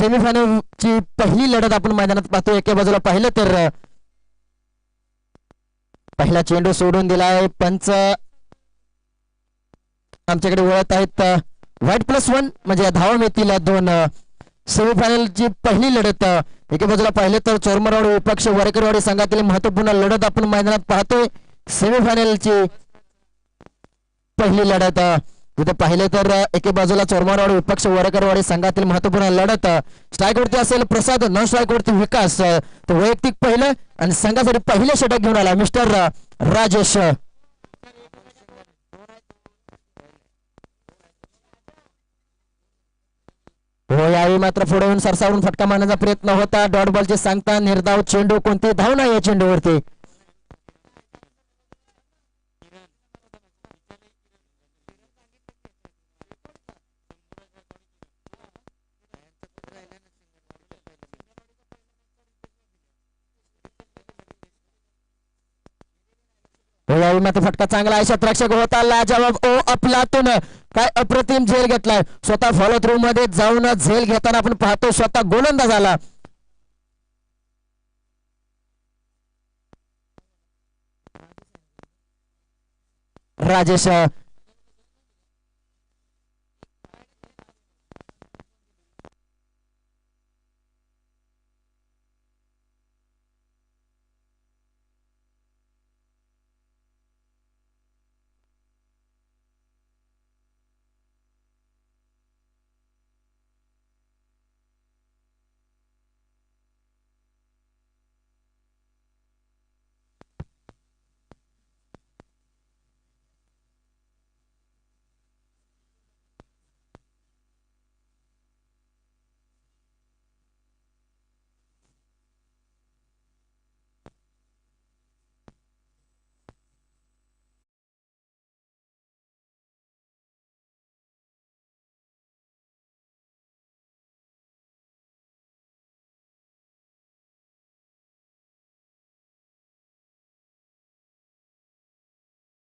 Semifinal ची पहिली लढत आपण मैदानात पाहतो। एके बाजूला पाहिलं तर पहिला चेंडू सोडून दिलाय, पंच आमच्याकडे वळत आहेत। व्हाईट +1 म्हणजे धावा मिळतील दोन। सेमीफायनल ची पहिली लढत एके बाजूला पाहिलं तर चोरमरवाडी विपक्ष वरेकरवाडी संघातील महत्वपूर्ण लढत आपण मैदानात पाहतोय। सेमीफायनल ची पहिली लढत जिथे पाहिले तर एके बाजूला चोरमरवाडी विपक्ष वरेकरवाडी संघातील महत्वपूर्ण लढत। स्ट्राईक वरती असेल प्रसाद, नॉन स्ट्राईक वरती विकास। तो वैयक्तिक पहिलं आणि संघासाठी पहिले षटक घेऊन आला मिस्टर राजेश। हो, यावेळी मात्र पुढे येऊन सरसावून फटका मारण्याचा प्रयत्न होता। डॉट बॉलचे सांगता निर्धाव चेंडू, कोणती धाव नाही या चेंडूवरती। यावेळी मात्र फटका चांगला आहे, क्षेत्ररक्षक होता लाजवाब ओ अफलातून। काय अप्रतिम झेल घेतलाय, स्वतः फॉलो थ्रू मध्ये जाऊन झेल घेताना आपण पाहतो स्वतः गोलंदाज आला। राजेश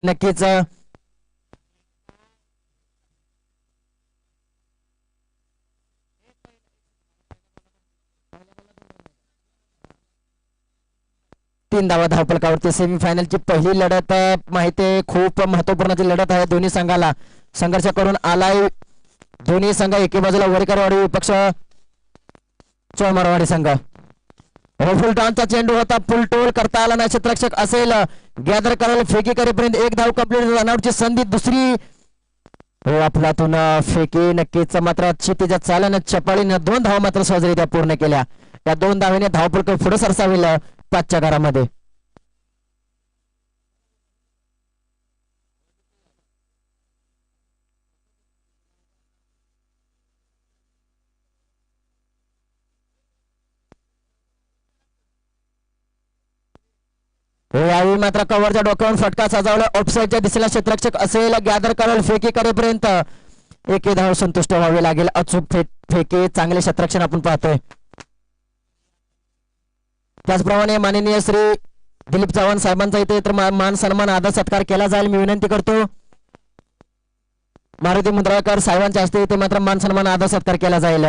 नक्कीच 3 धावा धावफलकावरती। सेमीफायनलची पहिली लढत माहिती आहे, खूप महत्वपूर्ण लढत आहे। दोन्ही संघाला संघर्ष करून आलाय। दोन्ही संघ एके बाजूला वरेकरवाडी विपक्ष चोरमरवाडी संघ। फुल टॉनचा चेंडू होता, फुल टोल करता आला नाही, क्षेत्ररक्षक असेल गॅदर करायला फेकी करेपर्यंत एक धाव कंप्लीट, रनआउटची संधी दुसरी। हो, अफलातून फेकी नक्कीच मात्र क्षितिजा चालन चपाळीने 2 धावा मात्र सहजरित्या पूर्ण केल्या। या 2 धावेने धावफलक पुढे सरसावेल 5च्या घरामध्ये। यावेळी मात्र कव्हरच्या डोक्यावरून फटका सजावला, ऑफसाईडच्या दिशेला क्षेत्ररक्षक असेल गॅदर करायला फेकी करेपर्यंत एके धाव संतुष्ट व्हावे लागेल। अचूक फेकी, चांगले क्षेत्ररक्षण आपण पाहतोय। त्याचप्रमाणे माननीय श्री दिलीप चव्हाण साहेबांचा इथे तर मान सन्मान आदर सत्कार केला जाईल। मी विनंती करतो मारुती मुंद्राळकर साहेबांच्या हस्ते इथे मात्र मान सन्मान आदर सत्कार केला जाईल।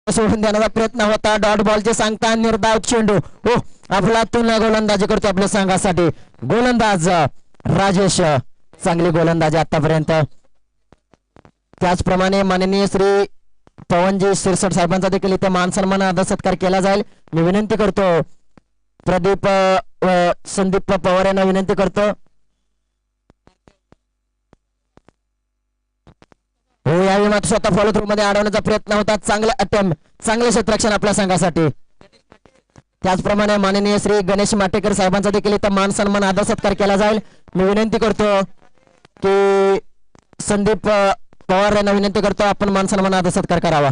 सोडून देण्याचा प्रयत्न होता, डॉट बॉलचे सांगता निर्धाव चेंडू। हो, अफलातून गोलंदाजी करतो आपल्या संघासाठी गोलंदाज राजेश, चांगली गोलंदाजी आतापर्यंत। त्याचप्रमाणे माननीय श्री पवनजी सिरसट साहेबांचा देखील इथे मान सन्मान आदर सत्कार केला जाईल। मी विनंती करतो प्रदीप संदीप पवार यांना विनंती करतो। हो, यावेळी मात्र स्वतः फॉलो थ्रू मध्ये अडवण्याचा प्रयत्न होता, चांगला अटेम्प्ट, चांगले क्षेत्ररक्षण आपल्या संघासाठी। त्याचप्रमाणे माननीय श्री गणेश माटेकर साहेबांचा देखील इथं मान सन्मान आदर सत्कार केला जाईल। मी विनंती करतो की संदीप पवार यांना विनंती करतो आपण मान सन्मान आदर सत्कार करावा।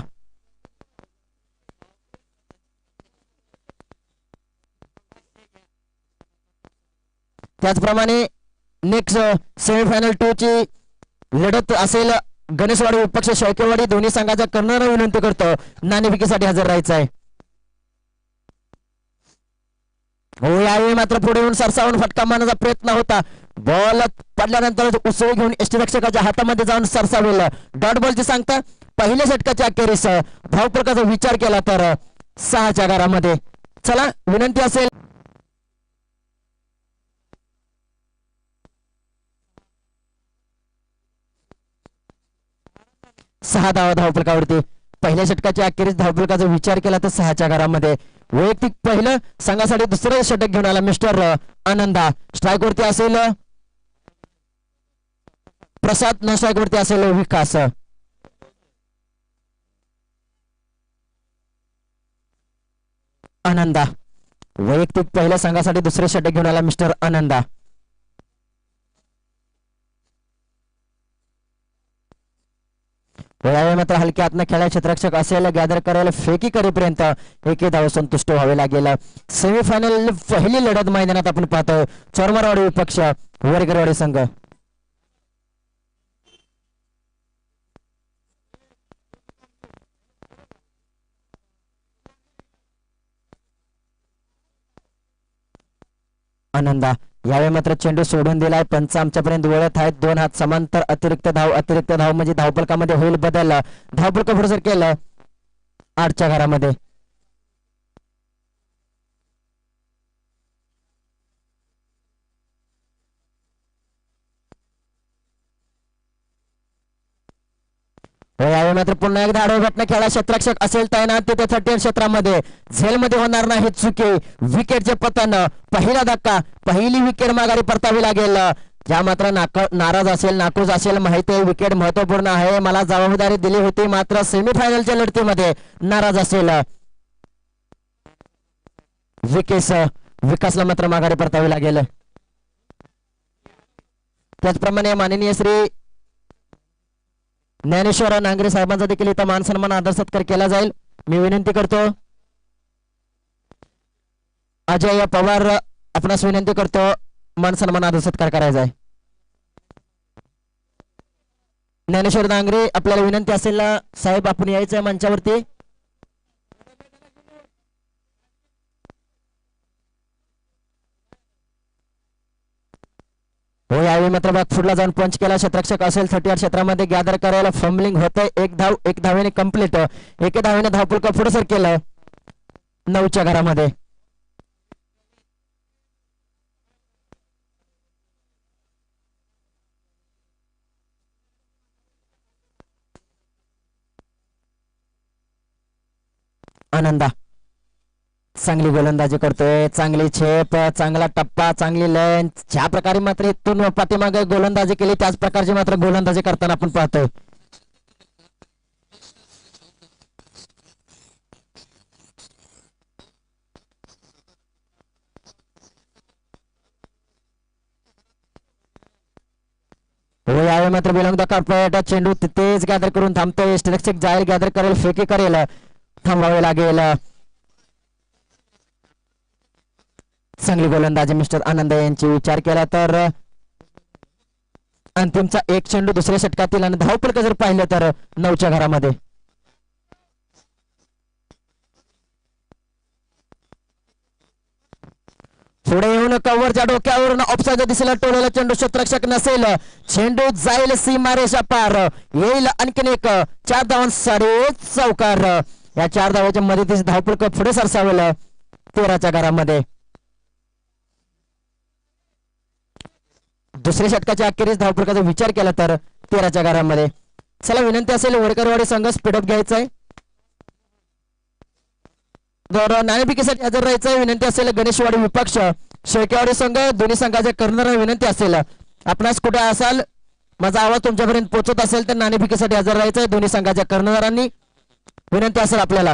त्याचप्रमाणे नेक्स्ट सेमीफायनल 2 ची लढत असेल गणेशवाडी विपक्ष शेळकेवाडी दोन्ही संघाच्या कर्णधार विनंती करतो नाणेफेकीसाठी हजर राहायचं आहे. हो यावेळी मात्र पुढे येऊन सरसावून फटका मारण्याचा प्रयत्न होता. बॉल पडल्यानंतर उसळी घेऊन यष्टीरक्षकाच्या हातामध्ये जाऊन सरसावेल. डॉट बॉलची सांगता पहिल्या षटकाच्या अखेरीस धावफलकाचा विचार केला तर 6च्या घरामध्ये. चला विनंती असेल 6 धावा धावफलकावरती. पहिल्या षटकाच्या अखेरीस धावफलकाचा विचार केला तर 6च्या घरामध्ये. वैयक्तिक पहिलं संघासाठी दुसरं षटक घेऊन आला मिस्टर आनंदा. स्ट्राईक वरती असेल प्रसाद, न स्ट्राईक वरती असेल विकास. आनंदा वैयक्तिक पहिल्या संघासाठी दुसरे षटक घेऊन आला मिस्टर आनंदा. यावेळी मात्र हलक्या हातनं खेळा क्षेत्ररक्षक असेल गॅदर करायला फेकी करेपर्यंत एके धाव संतुष्ट व्हावे लागेल. सेमीफायनल पहिली लढत मैदानात आपण पाहतो चोरमारवाडी विपक्ष वरगरवाडी संघ. आनंदा यावेळी मात्र चेंडू सोडून दिलाय. पंच आमच्यापर्यंत वळत आहेत. 2 हात समांतर अतिरिक्त धाव म्हणजे धावफलकामध्ये होईल बदल. धावफलक पुढे सर केलं 8च्या घरामध्ये. यावेळी मात्र पुन्हा एकदा आडवा घटना खेळा क्षेत्ररक्षक असेल तैनात तिथे 30 क्षेत्रामध्ये झेलमध्ये होणार नाही चुकी. विकेटचे पतन पहिला धक्का पहिली विकेट माघारी परतावी लागेल. ज्या मात्र नाराज असेल नाखुश असेल माहिती आहे विकेट महत्वपूर्ण आहे मला जबाबदारी दिली होती मात्र सेमीफायनलच्या लढतीमध्ये नाराज असेल विकासला मात्र माघारी परतावी लागेल. त्याचप्रमाणे माननीय श्री ज्ञानेश्वर नांगरे साहेबांचा देखील इथं मान सन्मान आदर सत्कार केला जाईल. मी विनंती करतो अजय पवार आपणास विनंती करतो मान सन्मान आदर सत्कार करायचा आहे. ज्ञानेश्वर नांगरे आपल्याला विनंती असेल साहेब आपण यायचंय मंचावरती. हो यावेळी मात्र बाग फुडला जाऊन पंच केला क्षेत्ररक्षक असेल 38 क्षेत्रामध्ये गॅदर करायला फंबलिंग होतंय. एक धावेने कंप्लीट. एके धावेने धावफलक पुढे सर केलं 9च्या घरामध्ये. आनंदा चांगली गोलंदाजी करतोय चांगली छेप चांगला टप्पा चांगली लाईन. ज्या प्रकारे मात्र इथून पाठीमागे गोलंदाजी केली त्याच प्रकारची मात्र गोलंदाजी करताना आपण पाहतोय. हो यावेळी मात्र बिलॉंग द कार्पेट चेंडू तिथेच गॅदर करून थांबतोय. स्ट्रेक्सिक जाईल गॅदर करेल फेकी करेल थांबावे लागेल. चांगली गोलंदाजी मिस्टर आनंद यांची विचार केला तर अंतिमचा एक चेंडू दुसऱ्या षटकातील आणि धावफलक जर पाहिलं तर 9च्या घरामध्ये. पुढे येऊन कव्हरच्या डोक्यावरून ऑफसाईड दिसेल टोलेला चेंडू क्षेत्ररक्षक नसेल चेंडू जाईल सीमारेषा पार येईल आणखीन एक 4 धावांसाठी चौकार. या 4 धावाच्या मदतीस धावफलक पुढे सरसावेल 13च्या घरामध्ये. दुसऱ्या षटकाच्या अखेरीस धावफलकाचा विचार केला तर 13च्या घरामध्ये. चला विनंती असेल वडकरवाडी संघ स्पीडअप घ्यायचा आहे. नाणेफेकीसाठी हजर राहायचं विनंती असेल गणेशवाडी विपक्ष शेळकेवाडी संघ दोन्ही संघाच्या कर्णधार विनंती असेल आपणास कुठे असाल माझा आवाज तुमच्यापर्यंत पोहोचत असेल तर नाणेफेकीसाठी हजर राहायचं दोन्ही संघाच्या कर्णधारांनी विनंती असेल आपल्याला.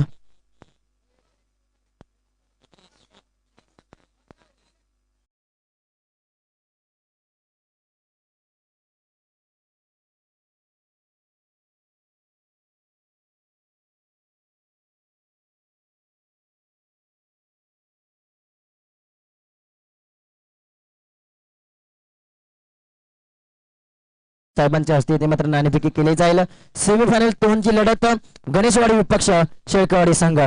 साहेबांच्या हस्ते ते मात्र नाणेफेकी केली जाईल. सेमीफायनल 2 ची लढत गणेशवाडी विपक्ष शेळकेवाडी संघ.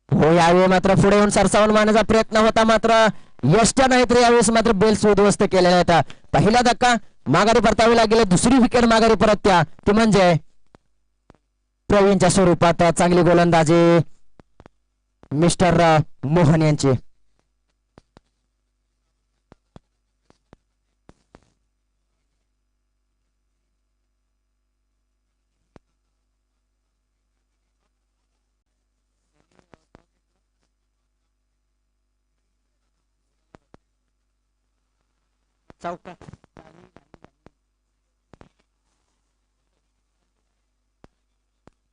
हो यावेळी मात्र पुढे येऊन सरसावून मारण्याचा प्रयत्न होता मात्र यष्ट नाही तर यावेळेस मात्र बेल्स उद्ध्वस्त केलेला होता. पहिला धक्का माघारी परतावी लागेल. दुसरी विकेट माघारी परतत्या ती म्हणजे प्रवीणच्या स्वरूपात चांगली गोलंदाजी मिस्टर मोहन यांची.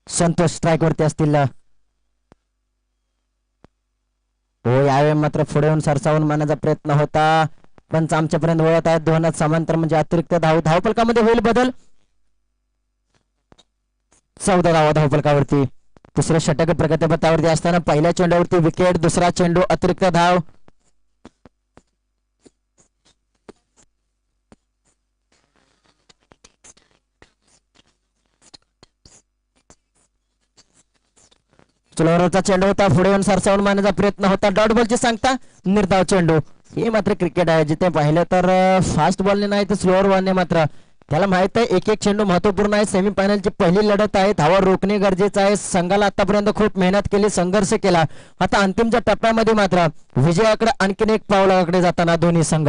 संतोष स्ट्राईक वरती असतील. हो यावेळी मात्र पुढे येऊन सरसावून मारण्याचा प्रयत्न होता पण आमच्यापर्यंत वळत आहेत. दोनात समांतर म्हणजे अतिरिक्त धावफलकामध्ये होईल बदल. 14 धावा धावफलकावरती. तिसरे षटक प्रगतीपथावरती असताना पहिल्या चेंडूवरती विकेट. दुसरा चेंडू अतिरिक्त धाव. स्लोअरचा चेंडू होता. पुढे येऊन सरसावून मारण्याचा प्रयत्न होता. डॉट बॉलची सांगता निर्धाव चेंडू. हे मात्र क्रिकेट आहे जिथे पाहिलं तर फास्ट बॉलने नाही तर स्लोअर बॉलने मात्र त्याला माहित आहे एक एक चेंडू महत्वपूर्ण आहे. सेमीफायनलची पहिली लढत आहे. धावा रोखणे गरजेचं आहे. संघाला आतापर्यंत खूप मेहनत केली संघर्ष केला. आता अंतिमच्या टप्प्यामध्ये मात्र विजयाकडे आणखीन एक पावलाकडे जाताना दोन्ही संघ.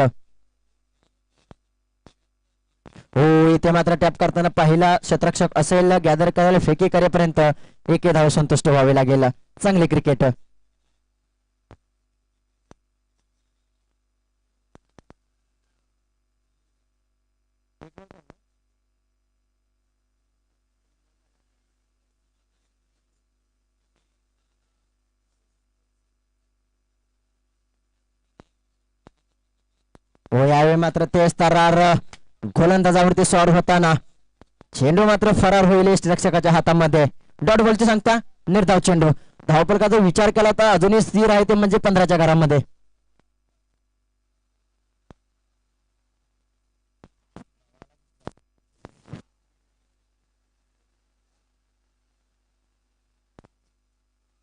हो इथे मात्र टॅप करताना पहिला क्षेत्ररक्षक असेल गॅदर करायला फेकी करेपर्यंत एक धाव संतुष्ट व्हावे लागेल. चांगले क्रिकेट. हो यावेळी मात्र तेच तरार गोलंदाजावरती स्वार होताना चेंडू मात्र फरार होईल रक्षकाच्या हातामध्ये. डॉट बॉलची सांगता निर्धाव चेंडू. धावफलकाचा विचार केला तर अजूनही स्थिर आहे ते म्हणजे 15च्या घरामध्ये.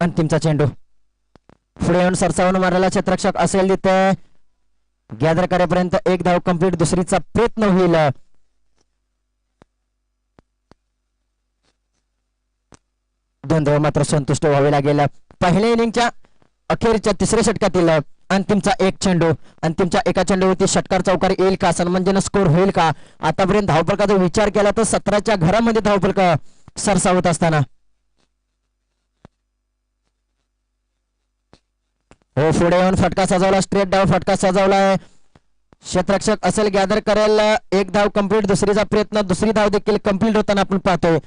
अंतिमचा चेंडू पुढे येऊन सरसावून मारायला क्षेत्ररक्षक असेल तिथे गॅदर करेपर्यंत एक धाव कंप्लीट. दुसरीचा प्रयत्न होईल. दोन धाव मात्र संतुष्ट व्हावे लागेल. पहिल्या इनिंगच्या अखेरच्या तिसऱ्या षटकातील अंतिमचा एक चेंडू. अंतिमच्या एका चेंडूवरती षटकार चौकार येईल का सन्मानजनक स्कोर होईल का. आतापर्यंत धावफलकाचा विचार केला तर 17च्या घरामध्ये धावफलक सरसावत असताना हो पुढे येऊन फटका सजवला. स्ट्रेट डाव फटका सजवलाय. क्षेत्ररक्षक असेल गॅदर करेल एक धाव कंप्लीट. दुसरीचा प्रयत्न दुसरी धाव देखील कंप्लीट होताना आपण पाहतोय.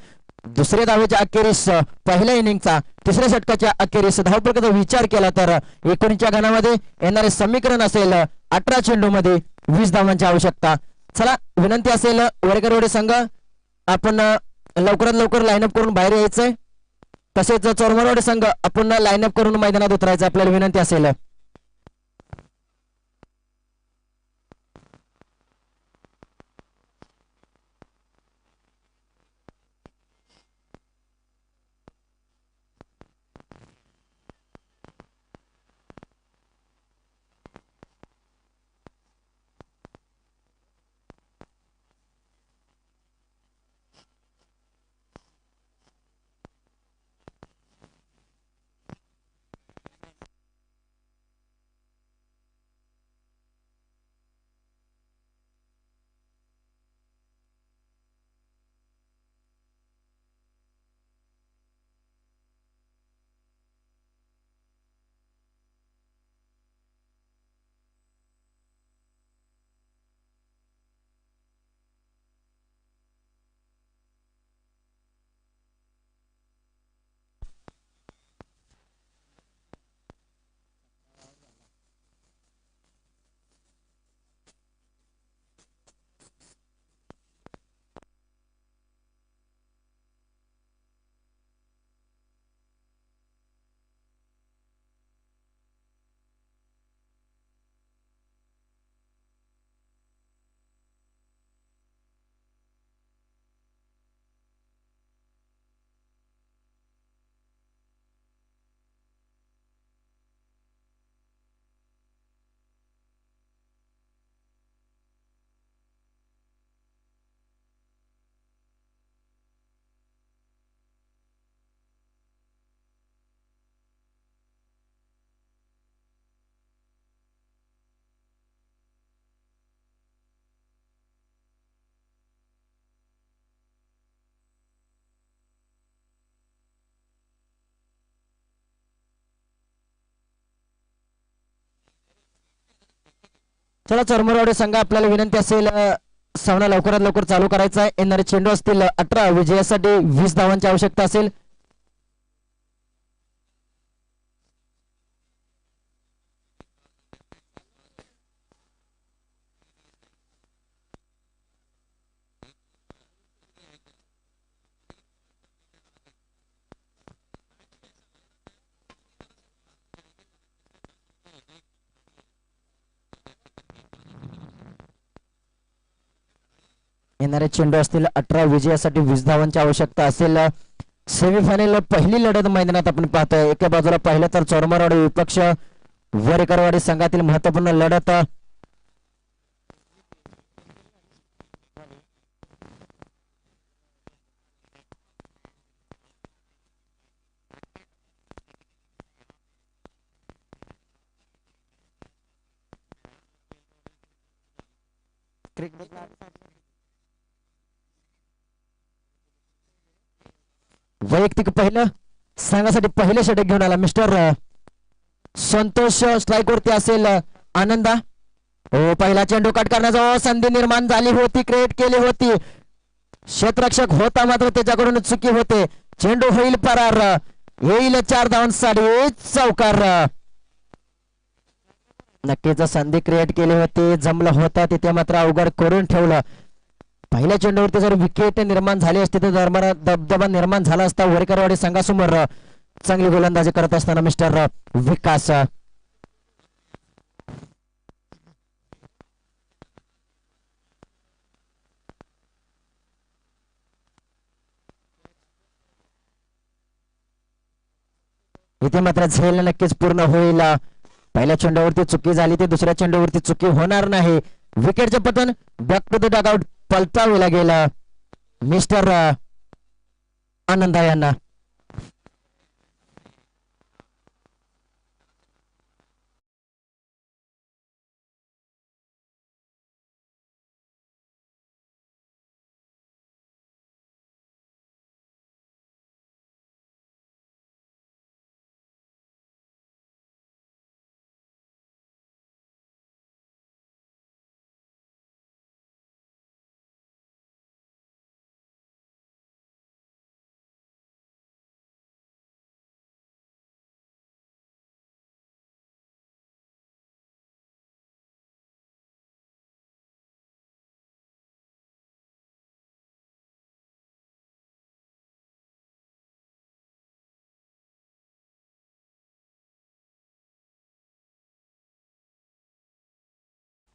दुसऱ्या धावेच्या अखेरीस पहिल्या इनिंगचा तिसऱ्या षटकाच्या अखेरीस धावफलकाचा विचार केला तर 19च्या घनामध्ये येणारे समीकरण असेल 18 चेंडू मध्ये 20 धावांची आवश्यकता. चला विनंती असेल वरेकरवाडी संघ आपण लवकरात लवकर लाईनअप करून बाहेर यायचंय. तसेच चोरमरवाडी संघ आपण लाईनअप करून मैदानात उतरायचं आपल्याला विनंती असेल. चला चोरमरवाडी संघ आपल्याला विनंती असेल सामना लवकरात लवकर चालू करायचा आहे. येणारे चेंडू असतील 18 विजयासाठी 20 धावांची आवश्यकता असेल. येणारे चेंडू असतील 18 विजयासाठी 20 धावांची आवश्यकता असेल. सेमीफायनल पहिली लढत मैदानात आपण पाहतोय. एका बाजूला पाहिलं तर चोरमरवाडी विपक्ष वरेकरवाडी संघातील महत्वपूर्ण लढत. वैयक्तिक पहिलं संघासाठी पहिले षटक घेऊन आला मिस्टर संतोष. स्ट्राईक वरती असेल आनंदा. हो पहिला चेंडू कट करण्याचा संधी निर्माण झाली होती, क्रिएट केली होती. क्षेत्ररक्षक होता मात्र त्याच्याकडून चुकी होते. चेंडू होईल परार, येईल 4 धावांसाठी चौकार. नक्कीच संधी क्रिएट केली होती, जमलं होतं तिथे मात्र अवघड करून ठेवलं. पहिल्या चेंडूवरती जर विकेट निर्माण झाली असती तर दबदबा निर्माण झाला असता वरेकरवाडी संघासमोर. चांगली गोलंदाजी करत असताना मिस्टर विकास. इथे मात्र झेल नक्कीच पूर्ण होईल. पहिल्या चेंडूवरती चुकी झाली ते दुसऱ्या चेंडूवरती चुकी होणार नाही. विकेटचे पतन बॅक टू द डगआउट पलटावला गेला मिस्टर आनंदा यांना.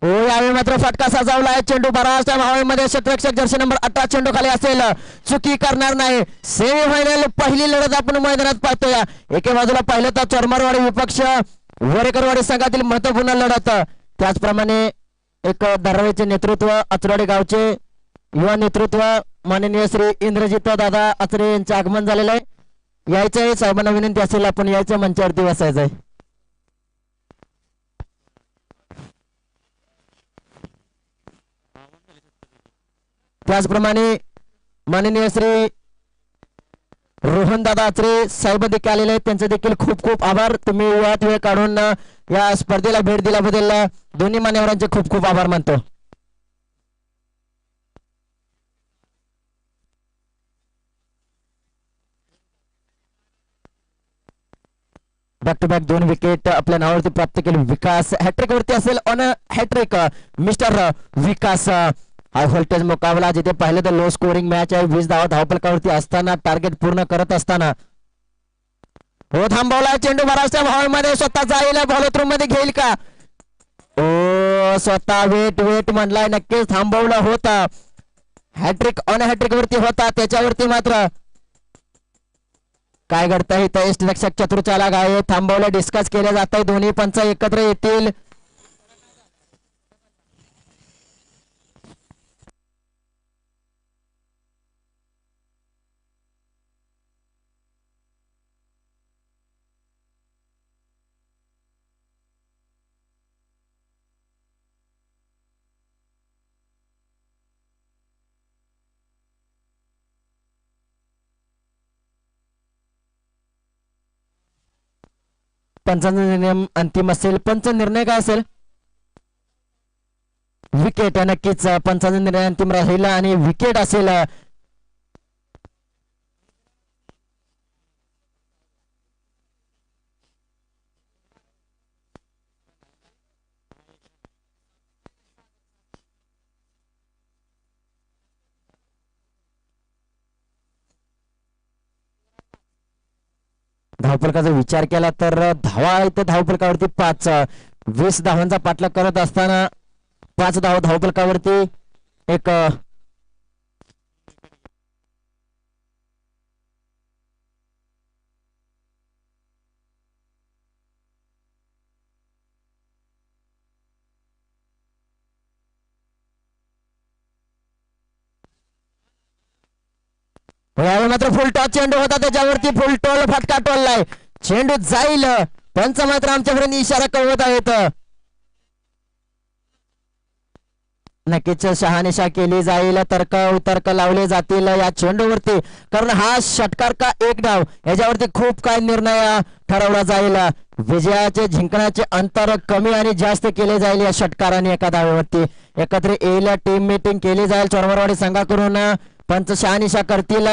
हो यावेळी मात्र फटका सजावला आहे. चेंडू बराच टाइम हवेमध्ये. क्षेत्ररक्षक जर्सी नंबर 18 चेंडू खाली असेल, चुकी करणार नाही. सेमीफायनल पहिली लढत आपण मैदानात पाहतोय. एके बाजूला पाहिलं तर चोरमरवाडी विपक्ष वरेकरवाडी संघातील महत्वपूर्ण लढत. त्याचप्रमाणे एक धारावीचे नेतृत्व, अचरवाडी गावचे युवा नेतृत्व माननीय श्री इंद्रजित दादा अचरे यांचे आगमन झालेलं आहे. यायचंय साहेबांना विनंती असेल आपण यायच्या मंचावरती बसायचंय. त्याचप्रमाणे माननीय श्री रोहन दादा आचरे साहेब देखील आलेले आहेत. त्यांचे देखील खूप खूप आभार. तुम्ही वेळात वेळ काढून या स्पर्धेला भेट दिल्याबद्दल दोन्ही मान्यवरांचे खूप खूप आभार मानतो. बॅक टू बॅक 2 विकेट आपल्या नावावरती प्राप्त केले. विकास हॅट्रिक वरती असेल on hat trick mister Vikas. High voltage मुकाबला जिथे पाहिलं तर लो स्कोरिंग मॅच आहे. 20 धावा धावफलकावरती असताना टार्गेट पूर्ण करत असताना हो थांबवला चेंडू बराचशा भावामध्ये. स्वतः जाईल बॉलथ्रू मध्ये घेईल का? ओ स्वतः वेट वेट म्हणलाय. नक्कीच थांबवला होता. हॅट्रिक ऑन हॅट्रिक वरती होता, त्याच्यावरती मात्र काय घडतंय इथं. यष्टिरक्षक चतुर्चाला गाय थांबवलं. डिस्कस केले जात आहे. दोन्ही पंच एकत्र येतील. पंचांचा निर्णय अंतिम असेल. पंच निर्णय काय असेल? विकेट नक्कीच पंचांचा निर्णय अंतिम राहील आणि विकेट असेल. धावफलकाचा विचार केला तर धावा इथे धावफलकावरती 5. 20 धावांचा पाठलाग करत असताना 5 धावा धावफलकावरती. एक यावेळी मात्र फुल टॉस चेंडू होता त्याच्यावरती फुल टोल फटका टोललाय. चेंडू जाईल पंच मात्र आमच्यापर्यंत इशारा कळवत आहेत. नक्कीच शहानिशा केली जाईल. तर्क वितर्क लावले जातील या चेंडूवरती कारण हा षटकार का एक डाव याच्यावरती खूप काय निर्णय ठरवला जाईल. विजयाचे जिंकण्याचे अंतर कमी आणि जास्त केले जाईल या षटकाराने एका धावेवरती. एकत्र येईल टीम मीटिंग केली जाईल चोरमरवाडी संघाकडून. पंच शहानिशा करतील.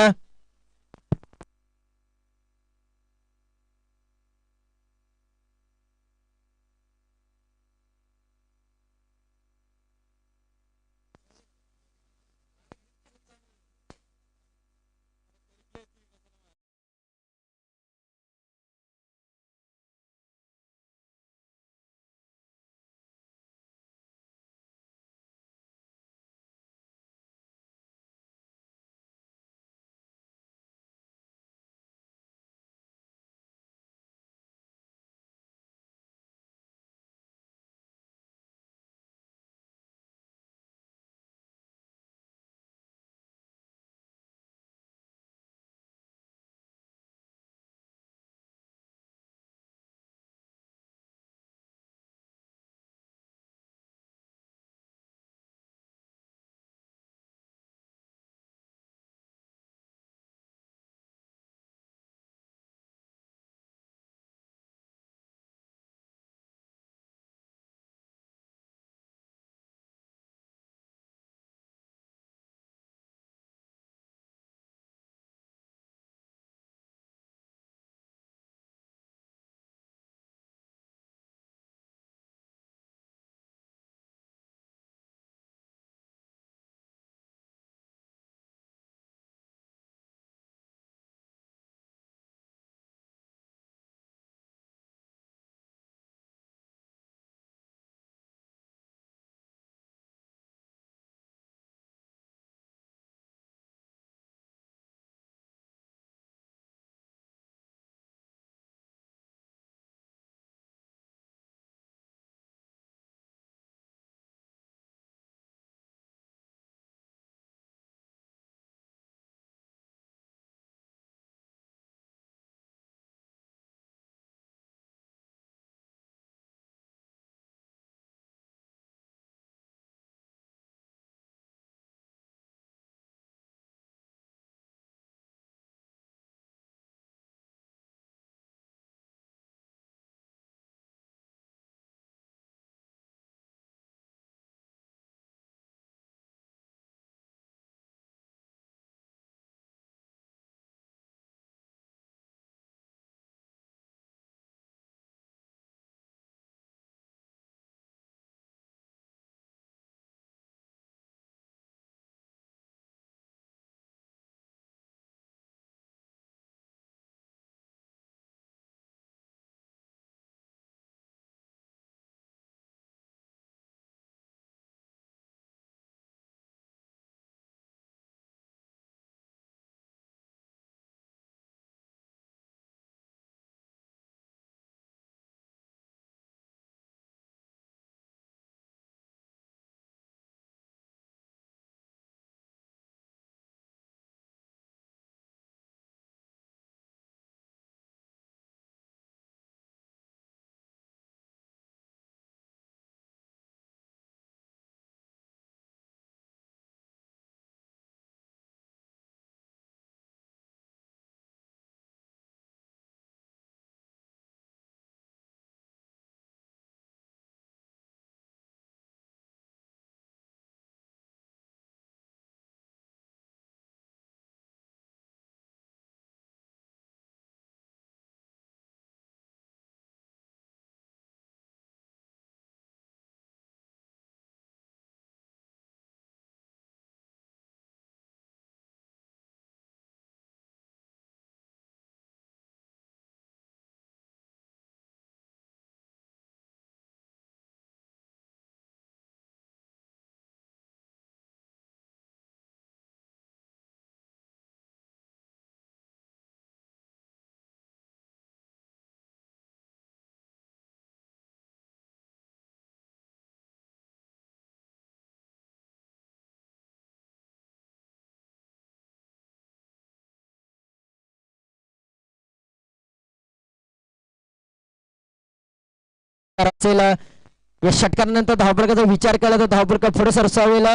असेल या षटकारानंतर धावफलकाचा विचार केला तर धावफलक पुढे सरसावेल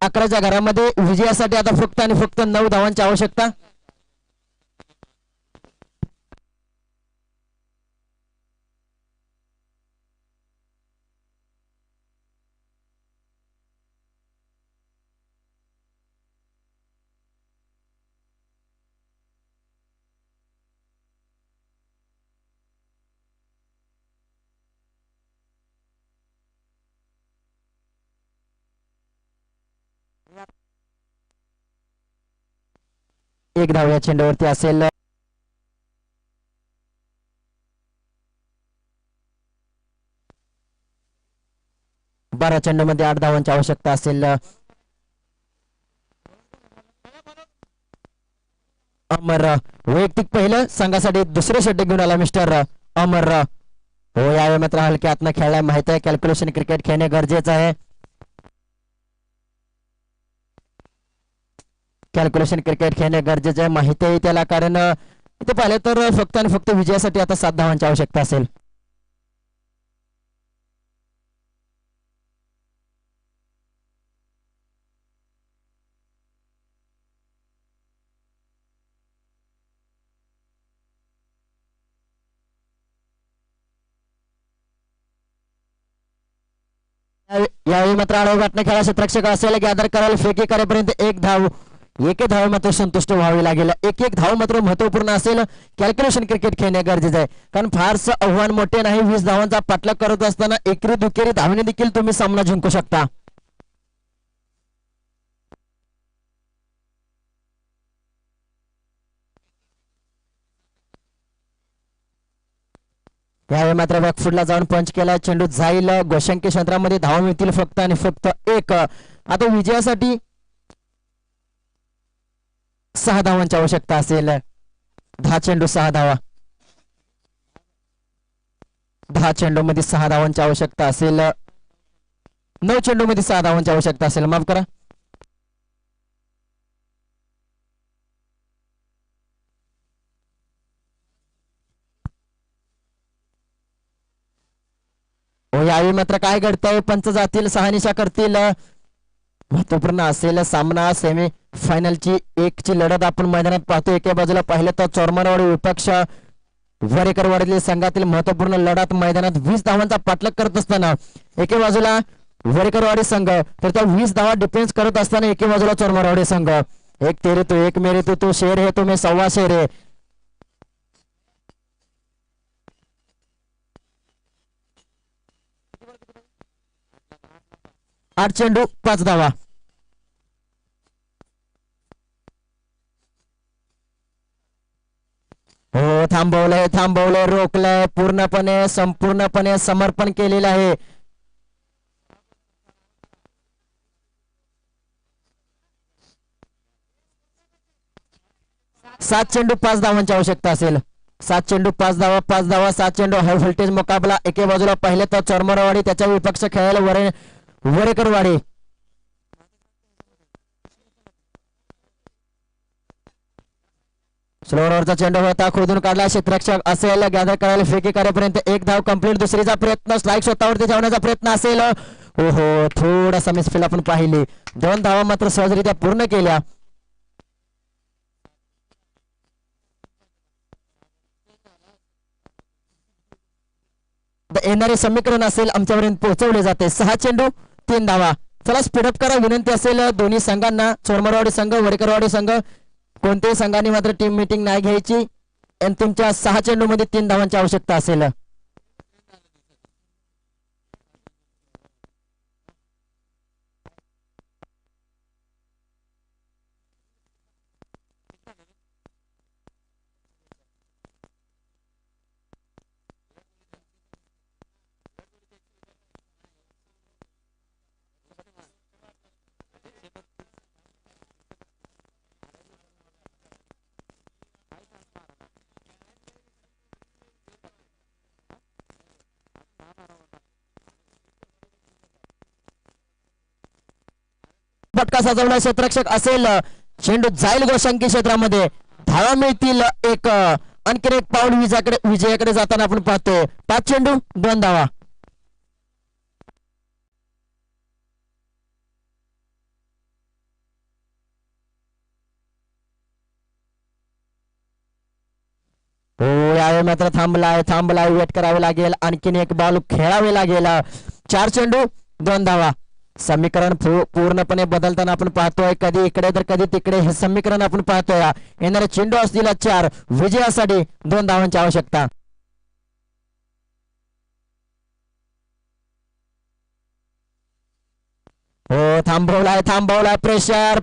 11च्या घरामध्ये विजयासाठी आता फक्त आणि फक्त 9 धावांची आवश्यकता. एक धाव या चेंडूवरती असेल. बारा चेंडूमध्ये 8 धावांची आवश्यकता असेल. अमर वैयक्तिक पहिलं संघासाठी दुसरे षटक घेऊन आला मिस्टर अमर. हो यावेळी मात्र हलक्या हातनं खेळायला माहित आहे. कॅल्क्युलेशन क्रिकेट खेळणे गरजेचं आहे. कॅल्क्युलेशन क्रिकेट खेळणे गरजेचं आहे माहिती आहे त्याला, कारण इथे पाहिले तर फक्त आणि फक्त विजयासाठी आता 7 धावांची आवश्यकता असेल. यावेळी मात्र आडवा गाठणे खेळा क्षेत्ररक्षक असेल. गॅदर करायला फेकी करेपर्यंत 1 धाव. 1 धाव मात्र संतुष्ट व्हावी लागेल. 1 धाव मात्र महत्वपूर्ण असेल. कॅल्क्युलेशन क्रिकेट खेळणे गरजेचं आहे, कारण फारसं आव्हान मोठे नाही. 20 धावांचा पाठलाग करत असताना एकेरी दुकेरी धावणे देखील तुम्ही सामना जिंकू शकता. यावेळी मात्र बॅकफुटला जाऊन पंच केला. चेंडू जाईल गोशंकी क्षेत्रामध्ये. धावा मिळतील फक्त आणि फक्त 1. आता विजयासाठी 6 धावांची आवश्यकता असेल. 10 चेंडू 6 धावा. 10 चेंडू मध्ये 6 धावांची आवश्यकता असेल. 9 चेंडू मध्ये 6 धावांची आवश्यकता असेल. माफ करा. यावेळी मात्र काय घडतंय, पंच जातील, शहानिशा करतील. महत्वपूर्ण असेल सामना. सेमी फायनलची 1 ची लढत आपण मैदानात पाहतो. एका बाजूला पाहिलं तर चोरमरवाडी विपक्ष वरेकरवाडीतील संघातील महत्वपूर्ण लढत मैदानात 20 धावांचा पाठलाग करत असताना एके बाजूला वरेकरवाडी संघ, तर त्या 20 धावा डिफेन्स करत असताना एके बाजूला चोरमरवाडी संघ. एक तेरे तो एक मेरे तो शेर है तो मैं सव्वा शेर है. आठ चेंडू 5 धावा. हो थांबवलंय रोखलंय, पूर्णपणे संपूर्णपणे समर्पण केलेलं आहे. सात चेंडू 5 धावांची आवश्यकता असेल. 7 चेंडू 5 धावा 5 धावा 7 चेंडू. हाय व्होल्टेज मुकाबला. एके बाजूला पाहिले तर चोरमरवाडी, त्याच्या विपक्ष खेळायला वरेकरवाडी. स्लोवरचा चेंडू होता, खोदून काढला. क्षेत्ररक्षक असेल. गॅदर करायला फेकी करेपर्यंत 1 धाव कंप्लीट. दुसरीचा प्रयत्न, स्ट्राईक स्वतःवरती ठेवण्याचा प्रयत्न असेल. ओहो, थोडासा मिसफील आपण पाहिली. 2 धावा मात्र सहजरित्या पूर्ण केल्या. येणारे समीकरण असेल आमच्यापर्यंत पोहोचवले जाते. 6 चेंडू 3 धावा. चला स्पीडअप करा विनंती असेल दोन्ही संघांना. चोरमरवाडी संघ, वरेकरवाडी संघ, कोणत्याही संघाने मात्र टीम मीटिंग नाही घ्यायची. आणि तुमच्या 6 चेंडू मध्ये 3 धावांची आवश्यकता असेल. फटका सजवला क्षेत्ररक्षक असेल. चेंडू जाईल गोशंकी क्षेत्रामध्ये. धावा मिळतील 1. आणखी एक पाऊल विजयाकडे जाताना आपण पाहतोय. 5 चेंडू 2 धावा. हो यावेळी मात्र थांबलाय वेट करावे लागेल आणखीन एक बॉल खेळावे लागेल 4 चेंडू 2 धावा समीकरण पूर्णपणे बदलताना आपण पाहतोय कधी इकडे तर कधी तिकडे हे समीकरण आपण पाहतोय येणारे चेंडू असतील 4 विजयासाठी 2 धावांची आवश्यकता हो थांबवलाय प्रेशर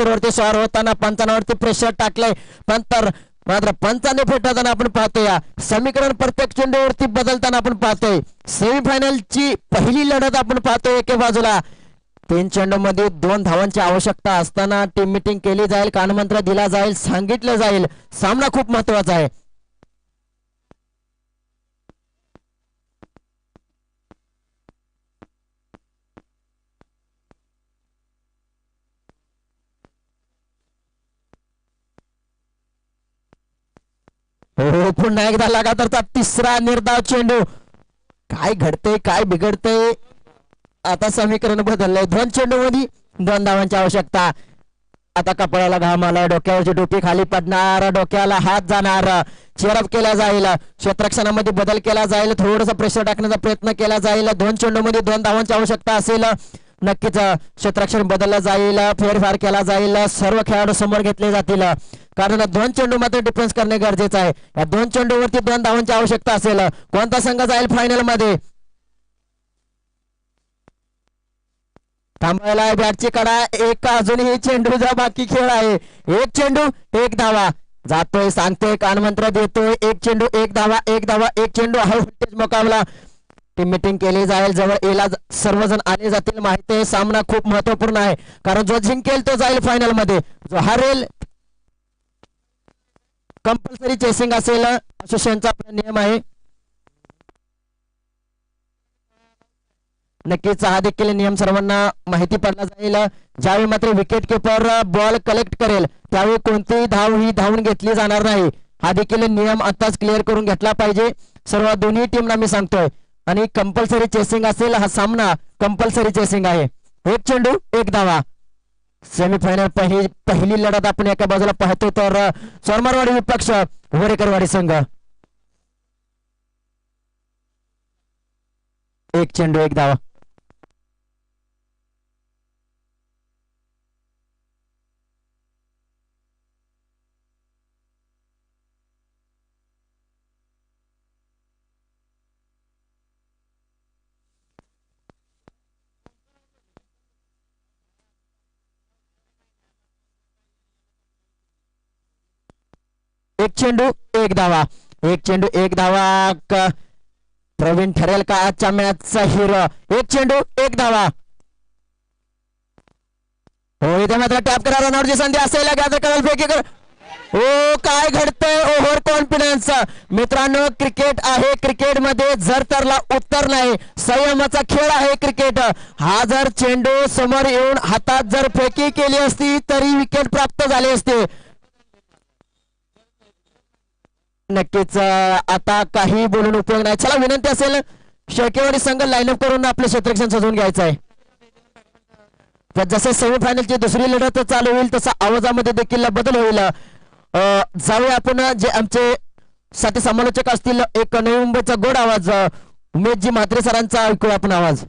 वरती स्वार होताना पंचांवरती प्रेशर टाकलंय मात्र पंचाने फेटाळताना आपण पाहतोय समीकरण प्रत्येक चेंडूवरती बदलताना आपण पाहतोय सेमीफायनलची पहिली लढत आपण पाहतोय एके बाजूला 3 चेंडू मध्ये 2 धावांची आवश्यकता असताना टीम मीटिंग केली जाईल कानमंत्र दिला जाईल सांगितलं जाईल सामना खूप महत्वाचा आहे हो पुन्हा एकदा लगातारचा तिसरा निर्धाव चेंडू काय घडतंय काय बिघडतंय आता समीकरण बदललंय 2 चेंडू मध्ये 2 धावांची आवश्यकता आता कपाळाला घाम आला डोक्यावरची टोपी खाली पडणार डोक्याला हात जाणार चेअरअप केला जाईल क्षेत्ररक्षणामध्ये बदल केला जाईल थोडासा प्रेशर टाकण्याचा प्रयत्न केला जाईल 2 चेंडू मध्ये 2 धावांची आवश्यकता असेल नक्कीच क्षेत्ररक्षण बदललं जाईल फेरफार केला जाईल सर्व खेळाडू समोर घेतले जातील कारण 2 चेंडू मात्र डिफेन्स करणे गरजेचं आहे या 2 चेंडूवरती 2 धावांची आवश्यकता असेल कोणता संघ जाईल फायनल मध्ये थांबायला बॅटची कडा एक अजूनही चेंडूचा बाकी खेळ आहे 1 चेंडू 1 धावा जातोय सांगतोय कानमंत्र देतोय 1 चेंडू 1 धावा 1 चेंडू हा व्होल्टेज मुकाबला टीम मीटिंग केली जाईल जवळ येला सर्वजण आले जातील माहिती आहे सामना खूप महत्वपूर्ण आहे कारण जो जिंकेल तो जाईल फायनल मध्ये जो हारेल कंपल्सरी चेसिंग असेल असोसिएशनचा आपला नियम आहे नक्कीच हा देखील नियम सर्वांना माहिती पडला जाईल ज्यावेळी मात्र विकेट किपर बॉल कलेक्ट करेल त्यावेळी कोणतीही धाव ही धावून घेतली जाणार नाही हा देखील नियम आताच क्लिअर करून घेतला पाहिजे सर्व दोन्ही टीमना मी सांगतोय आणि कंपल्सरी चेसिंग असेल हा सामना कंपल्सरी चेसिंग आहे 1 चेंडू 1 धावा सेमीफायनल पहिली लढत आपण एका बाजूला पाहतो तर सोरमारवाडी विपक्ष वरेकरवाडी संघ 1 चेंडू 1 धावा एक चेंडू एक धावा प्रवीण ठरेल का आजच्या मॅचचा हिरो 1 चेंडू 1 धावा हो इथे मात्र टॅप करा रनआउटची संधी असेल हो काय घडतंय ओव्हर कॉन्फिडन्स मित्रांनो क्रिकेट आहे क्रिकेट मध्ये जर तरला उत्तर नाही संयमाचा खेळ आहे क्रिकेट हा जर चेंडू समोर येऊन हातात जर फेकी केली असती तरी विकेट प्राप्त झाले असते नक्कीच आता काही बोलून उपयोग नाही चला विनंती असेल शेळकेवाडी संघ लाईनअप करून आपले क्षेत्ररक्षण सजवून घ्यायचं आहे जसे सेमीफायनलची दुसरी लढत चालू होईल तसा आवाजामध्ये देखील बदल होईल जाऊया आपण जे आमचे साथी समालोचक असतील एक नवी मुंबईचा गोड आवाज उमेशजी म्हात्रे सरांचा ऐकूया आपण आवाज